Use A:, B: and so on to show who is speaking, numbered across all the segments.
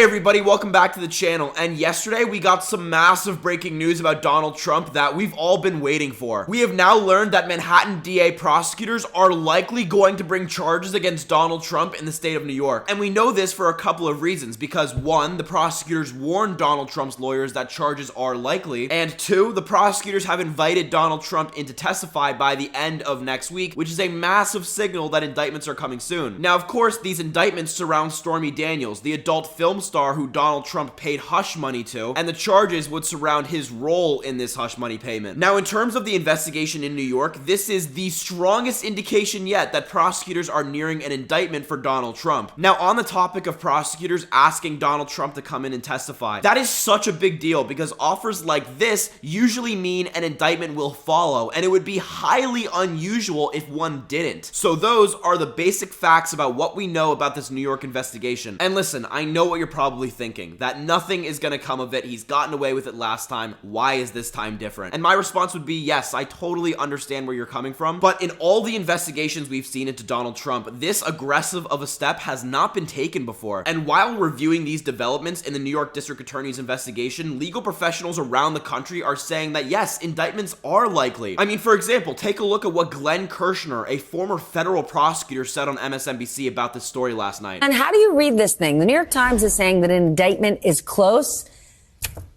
A: everybody, welcome back to the channel. And yesterday we got some massive breaking news about Donald Trump that we've all been waiting for. We have now learned that Manhattan DA prosecutors are likely going to bring charges against Donald Trump in the state of New York. And we know this for a couple of reasons, because one, the prosecutors warned Donald Trump's lawyers that charges are likely, and two, the prosecutors have invited Donald Trump in to testify by the end of next week, which is a massive signal that indictments are coming soon. Now, of course, these indictments surround Stormy Daniels, the adult film star who Donald Trump paid hush money to, and the charges would surround his role in this hush money payment. Now, in terms of the investigation in New York, this is the strongest indication yet that prosecutors are nearing an indictment for Donald Trump. Now, on the topic of prosecutors asking Donald Trump to come in and testify, that is such a big deal because offers like this usually mean an indictment will follow, and it would be highly unusual if one didn't. So those are the basic facts about what we know about this New York investigation. And listen, I know what you're probably thinking, that nothing is gonna come of it. He's gotten away with it last time. Why is this time different? And my response would be, yes, I totally understand where you're coming from, but in all the investigations we've seen into Donald Trump, this aggressive of a step has not been taken before. And while reviewing these developments in the New York District Attorney's investigation, legal professionals around the country are saying that yes, indictments are likely. I mean, for example, take a look at what Glenn Kirshner, a former federal prosecutor, said on MSNBC about this story last night.
B: And how do you read this thing? The New York Times is saying that an indictment is close,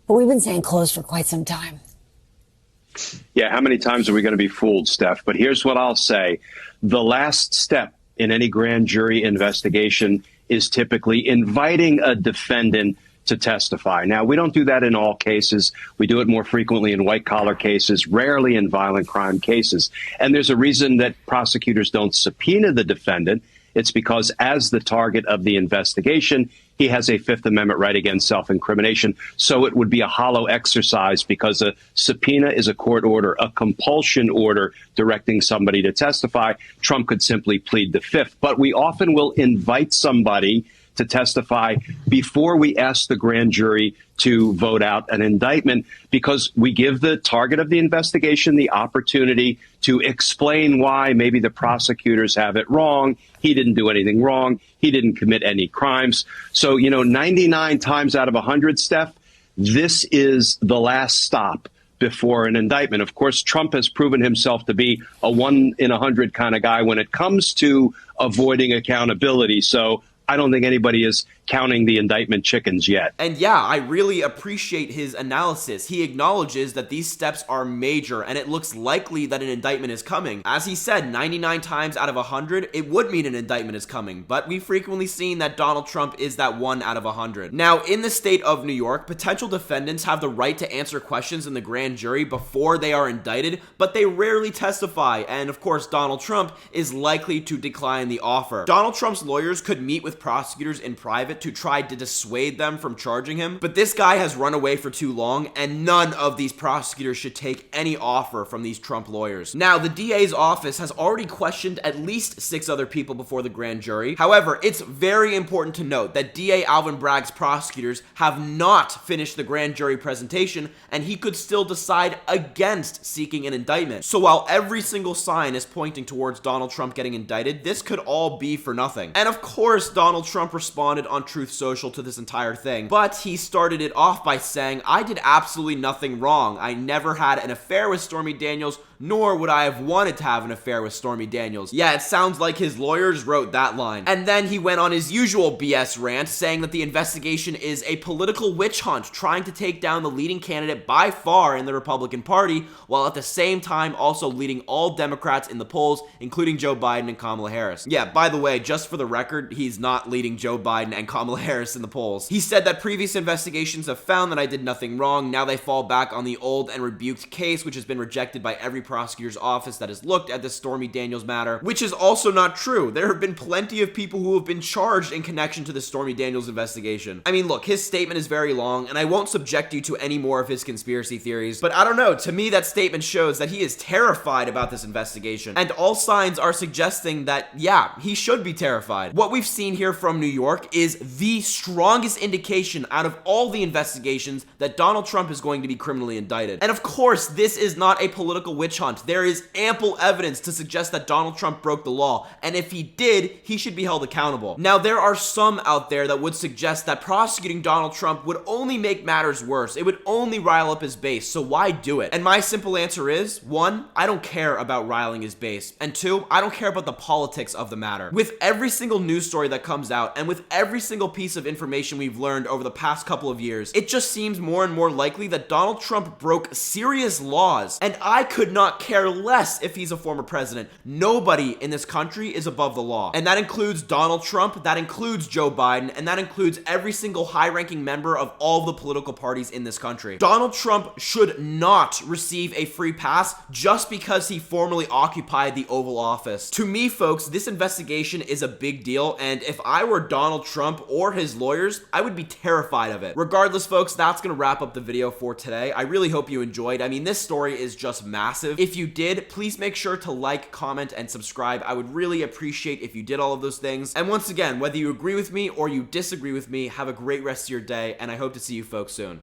B: but we've been saying close for quite some time.
C: Yeah, how many times are we going to be fooled, Steph? But here's what I'll say. The last step in any grand jury investigation is typically inviting a defendant to testify. Now, we don't do that in all cases. We do it more frequently in white-collar cases, rarely in violent crime cases. And there's a reason that prosecutors don't subpoena the defendant. It's because as the target of the investigation, he has a Fifth Amendment right against self-incrimination. So it would be a hollow exercise because a subpoena is a court order, a compulsion order directing somebody to testify. Trump could simply plead the Fifth. But we often will invite somebody to testify before we ask the grand jury to vote out an indictment, because we give the target of the investigation the opportunity to explain why maybe the prosecutors have it wrong. He didn't do anything wrong. He didn't commit any crimes. So, 99 times out of 100, Steph, this is the last stop before an indictment. Of course, Trump has proven himself to be a 1 in 100 kind of guy when it comes to avoiding accountability. So I don't think anybody is counting the indictment chickens yet.
A: And yeah, I really appreciate his analysis. He acknowledges that these steps are major and it looks likely that an indictment is coming. As he said, 99 times out of 100, it would mean an indictment is coming, but we've frequently seen that Donald Trump is that 1 out of 100. Now, in the state of New York, potential defendants have the right to answer questions in the grand jury before they are indicted, but they rarely testify, and of course, Donald Trump is likely to decline the offer. Donald Trump's lawyers could meet with prosecutors in private to try to dissuade them from charging him, but this guy has run away for too long, and none of these prosecutors should take any offer from these Trump lawyers. Now, the DA's office has already questioned at least 6 other people before the grand jury. However, it's very important to note that DA Alvin Bragg's prosecutors have not finished the grand jury presentation, and he could still decide against seeking an indictment. So while every single sign is pointing towards Donald Trump getting indicted, this could all be for nothing. And of course, Donald Trump responded on Truth Social to this entire thing, but he started it off by saying, "I did absolutely nothing wrong. I never had an affair with Stormy Daniels, nor would I have wanted to have an affair with Stormy Daniels." Yeah, it sounds like his lawyers wrote that line. And then he went on his usual BS rant, saying that the investigation is a political witch hunt, trying to take down the leading candidate by far in the Republican Party, while at the same time also leading all Democrats in the polls, including Joe Biden and Kamala Harris. Yeah, by the way, just for the record, he's not leading Joe Biden and Kamala Harris in the polls. He said that previous investigations have found that I did nothing wrong. Now they fall back on the old and rebuked case, which has been rejected by every prosecutor's office that has looked at the Stormy Daniels matter, which is also not true. There have been plenty of people who have been charged in connection to the Stormy Daniels investigation. I mean, look, his statement is very long, and I won't subject you to any more of his conspiracy theories, but I don't know, to me that statement shows that he is terrified about this investigation, and all signs are suggesting that, yeah, he should be terrified. What we've seen here from New York is the strongest indication out of all the investigations that Donald Trump is going to be criminally indicted. And of course, this is not a political witch witch hunt. There is ample evidence to suggest that Donald Trump broke the law, and if he did, he should be held accountable. Now, there are some out there that would suggest that prosecuting Donald Trump would only make matters worse. It would only rile up his base, so why do it? And my simple answer is, 1, I don't care about riling his base, and 2, I don't care about the politics of the matter. With every single news story that comes out, and with every single piece of information we've learned over the past couple of years, it just seems more and more likely that Donald Trump broke serious laws, and I could not care less if he's a former president. Nobody in this country is above the law, and that includes Donald Trump, that includes Joe Biden, and that includes every single high-ranking member of all the political parties in this country. Donald Trump should not receive a free pass just because he formerly occupied the Oval Office. To me, folks, this investigation is a big deal, and if I were Donald Trump or his lawyers, I would be terrified of it. Regardless, folks, that's gonna wrap up the video for today. I really hope you enjoyed. I mean, this story is just massive. If you did, please make sure to like, comment, and subscribe. I would really appreciate if you did all of those things. And once again, whether you agree with me or you disagree with me, have a great rest of your day, and I hope to see you folks soon.